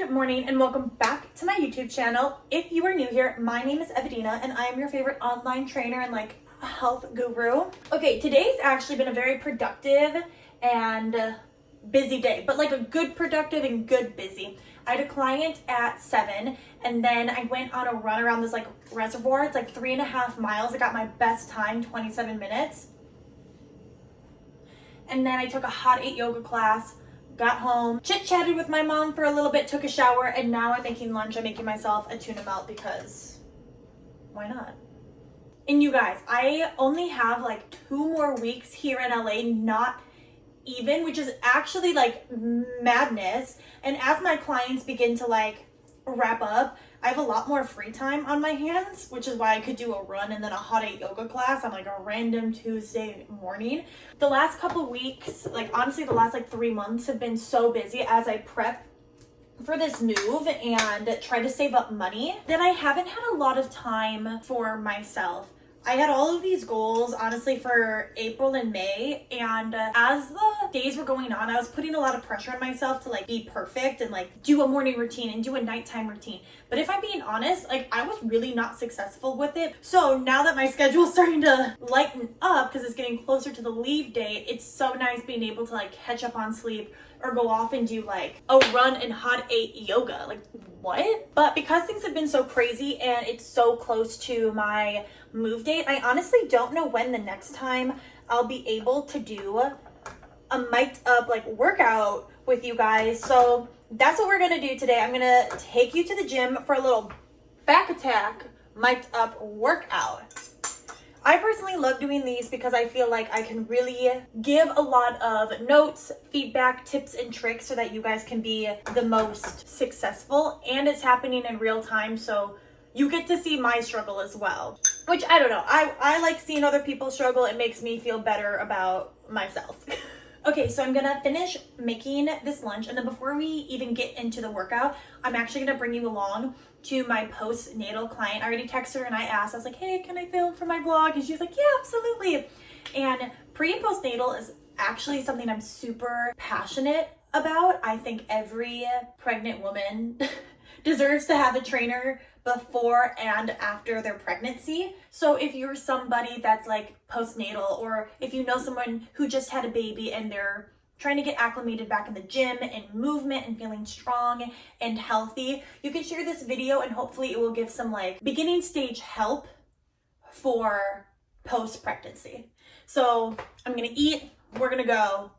Good morning and welcome back to my YouTube channel. If you are new here, my name is Everdina and I am your favorite online trainer and health guru. Okay, today's actually been a very productive and busy day, but a good productive and good busy. I had a client at 7 and then I went on a run around this reservoir. It's 3.5 miles. I got my best time, 27 minutes. And then I took a hot 8 yoga class. Got home, chit-chatted with my mom for a little bit, took a shower, and now I'm making lunch. I'm making myself a tuna melt because why not? And you guys, I only have 2 more weeks here in LA, not even, which is actually madness. And as my clients begin to wrap up, I have a lot more free time on my hands, which is why I could do a run and then a hot 8 yoga class on a random Tuesday morning. The last couple weeks, honestly the last 3 months have been so busy as I prep for this move and try to save up money that I haven't had a lot of time for myself. I had all of these goals, honestly, for April and May, and as the days were going on, I was putting a lot of pressure on myself to be perfect and do a morning routine and do a nighttime routine. But if I'm being honest, I was really not successful with it. So now that my schedule is starting to lighten up because it's getting closer to the leave date, it's so nice being able to catch up on sleep or go off and do a run and hot 8 yoga. What? But because things have been so crazy and it's so close to my move date, I honestly don't know when the next time I'll be able to do a mic'd up workout with you guys. So that's what we're gonna do today. I'm gonna take you to the gym for a little back attack mic'd up workout. I personally love doing these because I feel like I can really give a lot of notes, feedback, tips, and tricks so that you guys can be the most successful, and it's happening in real time, so you get to see my struggle as well. Which, I don't know, I like seeing other people struggle. It makes me feel better about myself. Okay, so I'm gonna finish making this lunch, and then before we even get into the workout, I'm actually gonna bring you along to my postnatal client. I already texted her and I asked, I was like, hey, can I film for my vlog? And she's like, yeah, absolutely. And pre and postnatal is actually something I'm super passionate about. I think every pregnant woman deserves to have a trainer before and after their pregnancy. So if you're somebody that's postnatal, or if you know someone who just had a baby and they're trying to get acclimated back in the gym and movement and feeling strong and healthy, you can share this video and hopefully it will give some beginning stage help for post-pregnancy. So I'm gonna eat, we're gonna go,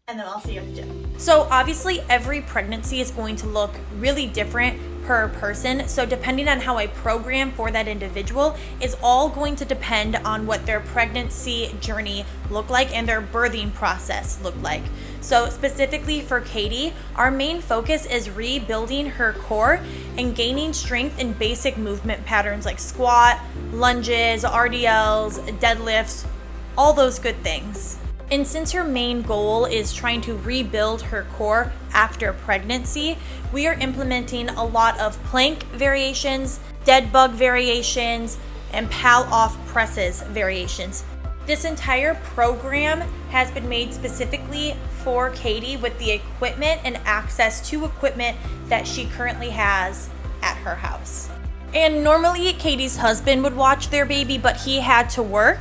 and then I'll see you at the gym. So obviously every pregnancy is going to look really different per person. So depending on how I program for that individual is all going to depend on what their pregnancy journey looked like and their birthing process looked like. So specifically for Katie, our main focus is rebuilding her core and gaining strength in basic movement patterns like squat, lunges, RDLs, deadlifts, all those good things. And since her main goal is trying to rebuild her core after pregnancy, we are implementing a lot of plank variations, dead bug variations, and pal off presses variations. This entire program has been made specifically for Katie with the equipment and access to equipment that she currently has at her house. And normally Katie's husband would watch their baby, but he had to work.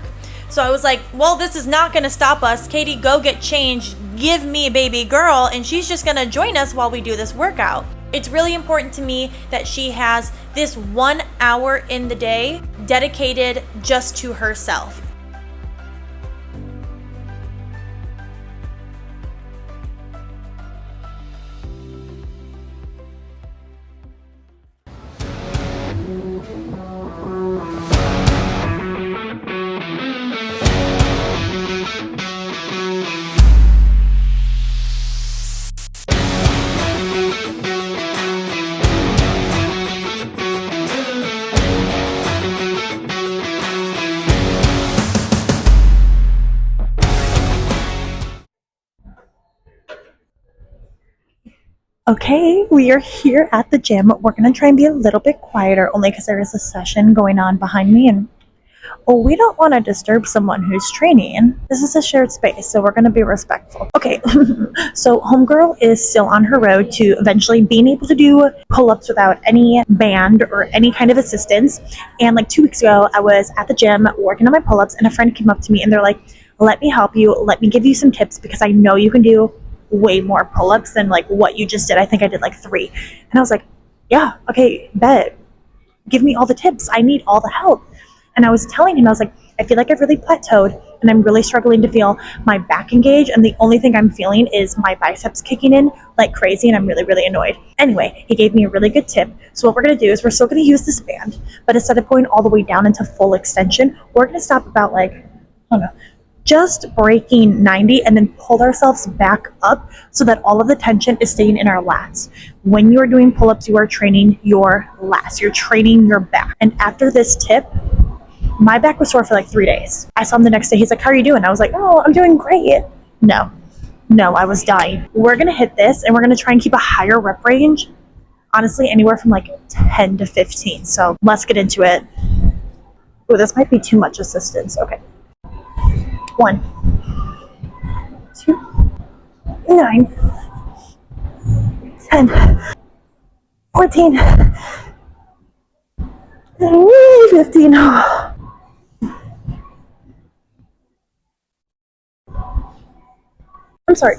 So I was like, well, this is not going to stop us. Katie, go get changed. Give me a baby girl, and she's just going to join us while we do this workout. It's really important to me that she has this 1 hour in the day dedicated just to herself. Okay, we are here at the gym. We're going to try and be a little bit quieter only because there is a session going on behind me and oh, we don't want to disturb someone who's training. This is a shared space, so we're going to be respectful. Okay, so homegirl is still on her road to eventually being able to do pull-ups without any band or any kind of assistance. And like 2 weeks ago, I was at the gym working on my pull-ups, and a friend came up to me and they're like, let me help you. Let me give you some tips because I know you can do way more pull-ups than like what you just did. I think I did like 3. And I was like, yeah, okay, bet. Give me all the tips. I need all the help. And I was telling him, I was like, I feel like I've really plateaued and I'm really struggling to feel my back engage. And the only thing I'm feeling is my biceps kicking in like crazy. And I'm really, really annoyed. Anyway, he gave me a really good tip. So what we're going to do is we're still going to use this band, but instead of going all the way down into full extension, we're going to stop about like, I don't know, just breaking 90 and then pull ourselves back up so that all of the tension is staying in our lats. When you're doing pull-ups, you are training your lats. You're training your back. And after this tip, my back was sore for like 3 days. I saw him the next day. He's like, how are you doing? I was like, oh, I'm doing great. No, I was dying. We're going to hit this and we're going to try and keep a higher rep range. Honestly, anywhere from like 10 to 15. So let's get into it. Oh, this might be too much assistance. Okay. 1, 2, 9, 10, 14, 15. I'm sorry.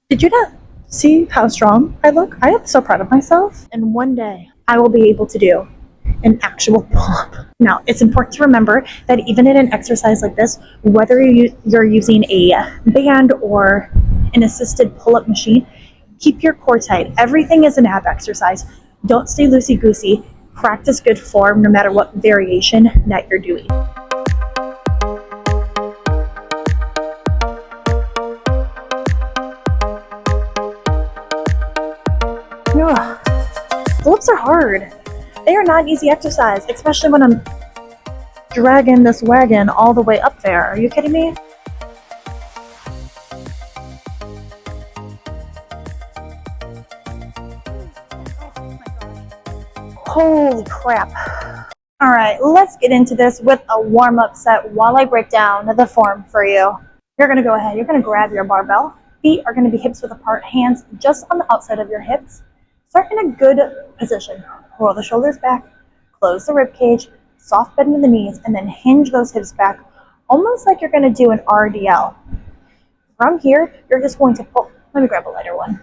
Did you not see how strong I look? I am so proud of myself. And one day I will be able to do an actual pull-up. Now, it's important to remember that even in an exercise like this, whether you're using a band or an assisted pull-up machine, keep your core tight. Everything is an ab exercise. Don't stay loosey-goosey. Practice good form no matter what variation that you're doing. Pull-ups are hard. They are not an easy exercise, especially when I'm dragging this wagon all the way up there. Are you kidding me? Holy crap. All right, let's get into this with a warm-up set while I break down the form for you. You're going to go ahead. You're going to grab your barbell. Feet are going to be hips width apart, hands just on the outside of your hips. Start in a good position. Roll the shoulders back, close the rib cage, soft bend in the knees, and then hinge those hips back, almost like you're going to do an RDL. From here, you're just going to pull. Let me grab a lighter one.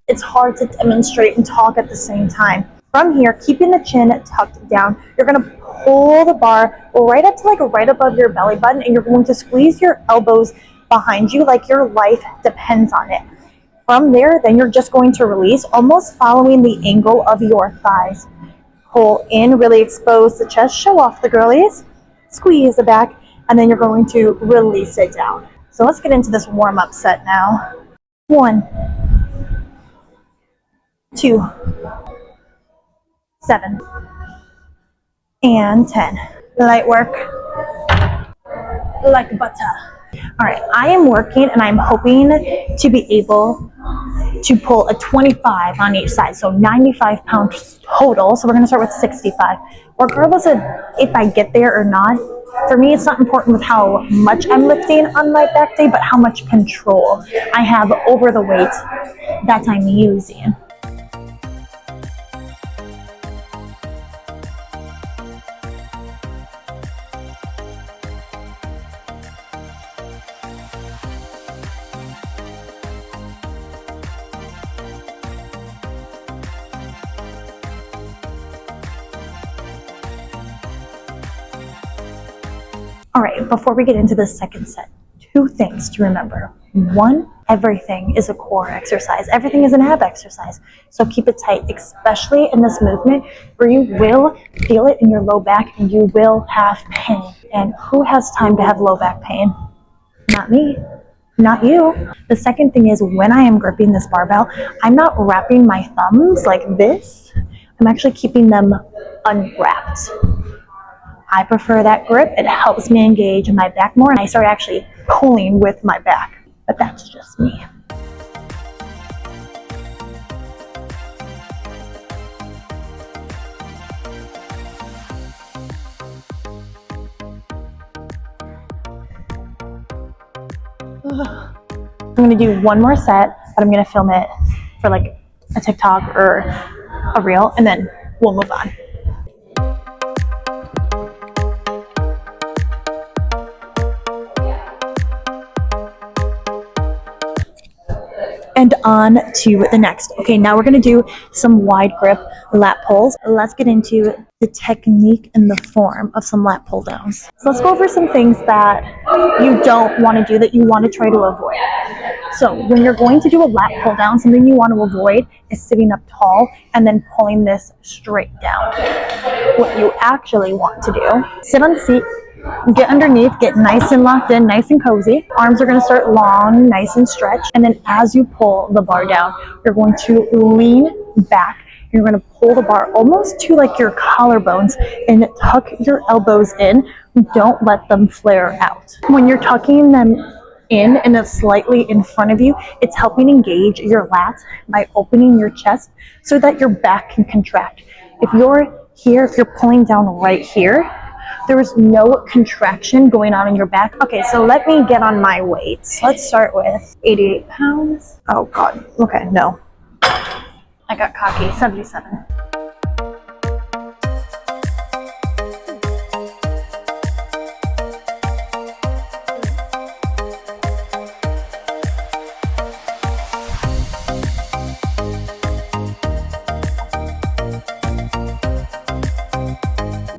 It's hard to demonstrate and talk at the same time. From here, keeping the chin tucked down, you're going to pull the bar right up to like right above your belly button, and you're going to squeeze your elbows behind you like your life depends on it. From there, then you're just going to release, almost following the angle of your thighs. Pull in, really expose the chest, show off the girlies, squeeze the back, and then you're going to release it down. So let's get into this warm-up set now. 1, 2, 7, and 10. Light work, like butter. All right, I am working and I'm hoping to be able to pull a 25 on each side, so 95 pounds total. So we're going to start with 65. Regardless of if I get there or not, for me it's not important with how much I'm lifting on my back day, but how much control I have over the weight that I'm using. All right, before we get into the second set, 2 things to remember. 1, everything is a core exercise. Everything is an ab exercise. So keep it tight, especially in this movement where you will feel it in your low back and you will have pain. And who has time to have low back pain? Not me. Not you. The second thing is when I am gripping this barbell, I'm not wrapping my thumbs like this. I'm actually keeping them unwrapped. I prefer that grip. It helps me engage my back more, and I start actually pulling with my back. But that's just me. I'm gonna do one more set, but I'm gonna film it for like a TikTok or a reel, and then we'll move on. And on to the next. Okay, now we're gonna do some wide grip lat pulls. Let's get into the technique and the form of some lat pull downs. So let's go over some things that you don't want to do, that you want to try to avoid. So when you're going to do a lat pull down, something you want to avoid is sitting up tall and then pulling this straight down. What you actually want to do, sit on the seat, get underneath, get nice and locked in, nice and cozy. Arms are going to start long, nice and stretched. And then as you pull the bar down, you're going to lean back. You're going to pull the bar almost to like your collarbones and tuck your elbows in. Don't let them flare out. When you're tucking them in and it's slightly in front of you, it's helping engage your lats by opening your chest so that your back can contract. If you're here, if you're pulling down right here, there is no contraction going on in your back. Okay, so let me get on my weights. Let's start with 88 pounds. Oh God, okay, no. I got cocky, 77.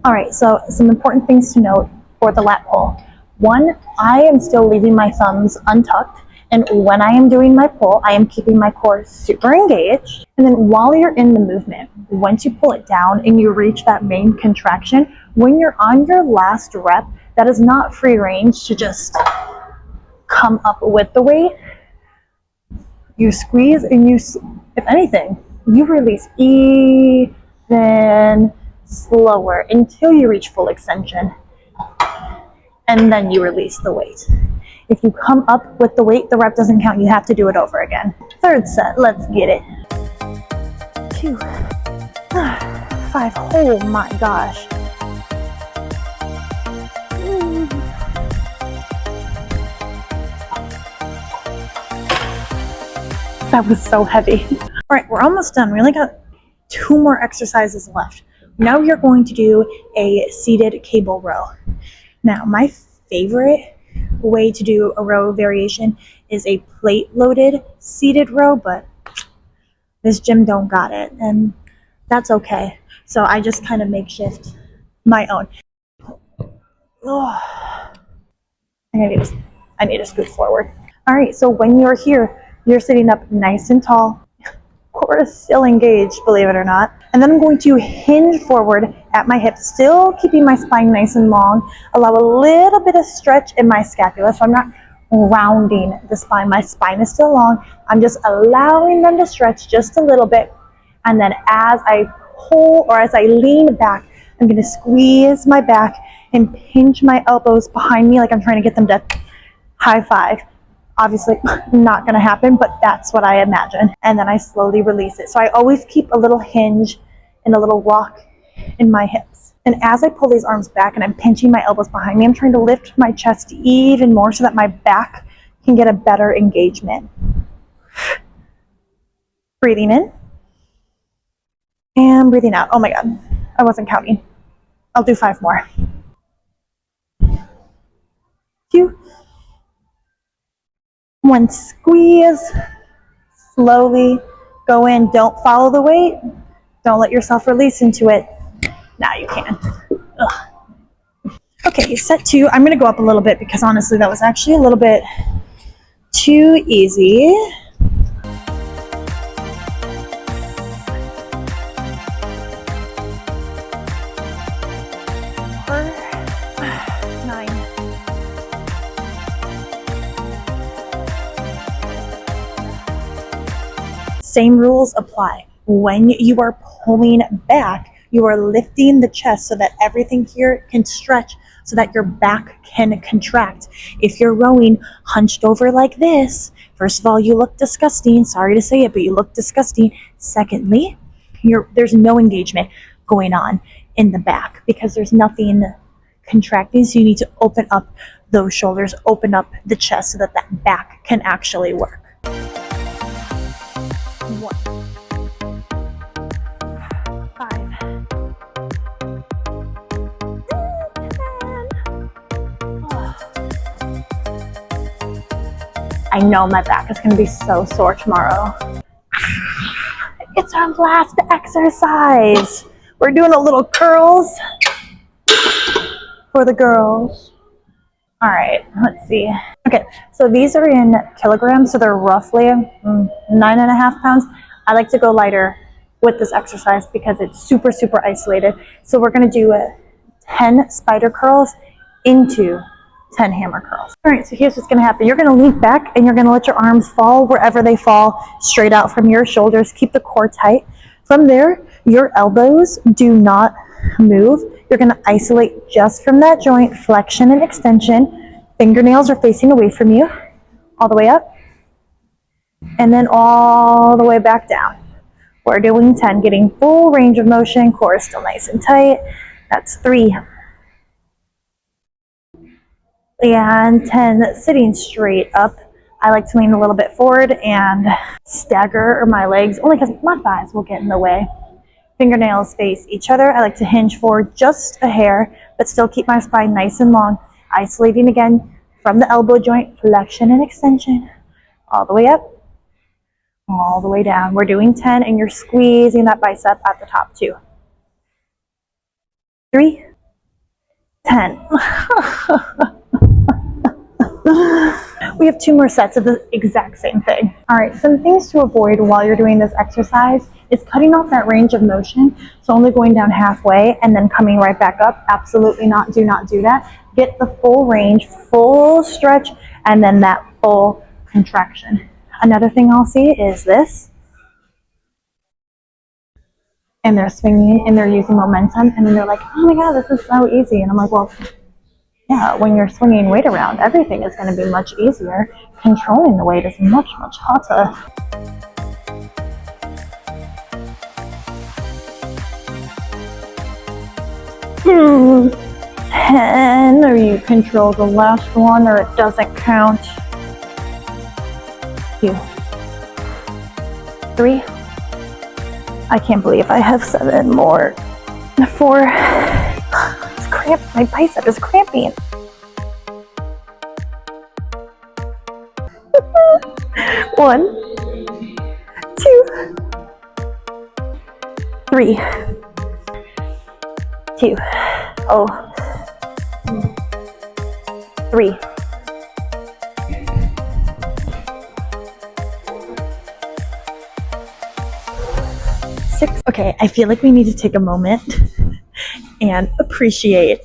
All right, so some important things to note for the lat pull. One, I am still leaving my thumbs untucked, and when I am doing my pull, I am keeping my core super engaged. And then while you're in the movement, once you pull it down and you reach that main contraction, when you're on your last rep, that is not free range to just come up with the weight. You squeeze and you, if anything, you release even slower until you reach full extension, and then you release the weight. If you come up with the weight, the rep doesn't count. You have to do it over again. Third set, let's get it. 2, 5, oh my gosh. That was so heavy. All right, we're almost done. We only got 2 more exercises left. Now you're going to do a seated cable row. Now, my favorite way to do a row variation is a plate-loaded seated row, but this gym don't got it, and that's okay. So I just kind of makeshift my own. Oh, I need to scoot forward. All right, so when you're here, you're sitting up nice and tall. Core is still engaged, believe it or not. And then I'm going to hinge forward at my hips, still keeping my spine nice and long. Allow a little bit of stretch in my scapula, so I'm not rounding the spine. My spine is still long. I'm just allowing them to stretch just a little bit. And then as I pull or as I lean back, I'm going to squeeze my back and pinch my elbows behind me like I'm trying to get them to high five. Obviously not going to happen, but that's what I imagine. And then I slowly release it. So I always keep a little hinge and a little rock in my hips. And as I pull these arms back and I'm pinching my elbows behind me, I'm trying to lift my chest even more so that my back can get a better engagement. Breathing in and breathing out. Oh my God, I wasn't counting. I'll do 5 more. 2. 1, squeeze, slowly go in. Don't follow the weight. Don't let yourself release into it. Now you can. Ugh. Okay, set 2. I'm going to go up a little bit because honestly that was actually a little bit too easy. Same rules apply. When you are pulling back, you are lifting the chest so that everything here can stretch so that your back can contract. If you're rowing hunched over like this, first of all, you look disgusting. Sorry to say it, but you look disgusting. Secondly, there's no engagement going on in the back because there's nothing contracting, so you need to open up those shoulders, open up the chest so that that back can actually work. 1, 5, 10. I know my back is going to be so sore tomorrow. It's our last exercise. We're doing a little curls for the girls. All right, let's see. Okay, so these are in kilograms, so they're roughly 9.5 pounds. I like to go lighter with this exercise because it's super, super isolated. So we're gonna do 10 spider curls into 10 hammer curls. All right, so here's what's gonna happen. You're gonna lean back and you're gonna let your arms fall wherever they fall, straight out from your shoulders. Keep the core tight. From there, your elbows do not move. You're gonna isolate just from that joint, flexion and extension. Fingernails are facing away from you, all the way up, and then all the way back down. We're doing 10, getting full range of motion, core is still nice and tight. That's 3. And 10, sitting straight up. I like to lean a little bit forward and stagger my legs, only because my thighs will get in the way. Fingernails face each other. I like to hinge forward just a hair, but still keep my spine nice and long. Isolating again from the elbow joint, flexion and extension, all the way up, all the way down. We're doing 10, and you're squeezing that bicep at the top too. 3, 10. We have 2 more sets of the exact same thing. All right, some things to avoid while you're doing this exercise is cutting off that range of motion. So only going down halfway and then coming right back up. Absolutely not. Do not do that. Get the full range, full stretch, and then that full contraction. Another thing I'll see is this. And they're swinging and they're using momentum. And then they're like, oh my God, this is so easy. And I'm like, well, yeah, when you're swinging weight around, everything is going to be much easier. Controlling the weight is much, much harder. Hmm. 10, or you control the last one, or it doesn't count. 2, 3. I can't believe I have 7 more. 4. It's cramped. My bicep is cramping. 1, 2, 3, 2, 3. 6. Okay, I feel like we need to take a moment and appreciate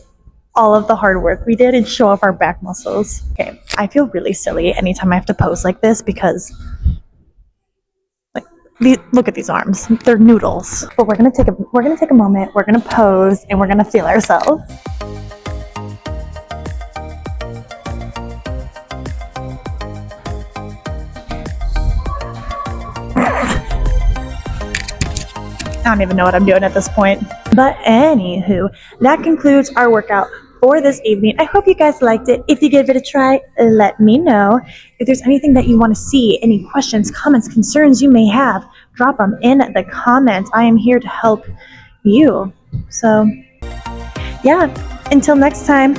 all of the hard work we did and show off our back muscles. Okay, I feel really silly anytime I have to pose like this because, like, look at these arms. They're noodles. But we're gonna take a moment. We're gonna pose and we're gonna feel ourselves. I don't even know what I'm doing at this point. But anywho, that concludes our workout for this evening. I hope you guys liked it. If you gave it a try, let me know. If there's anything that you want to see, any questions, comments, concerns you may have, drop them in the comments. I am here to help you. So, yeah, until next time.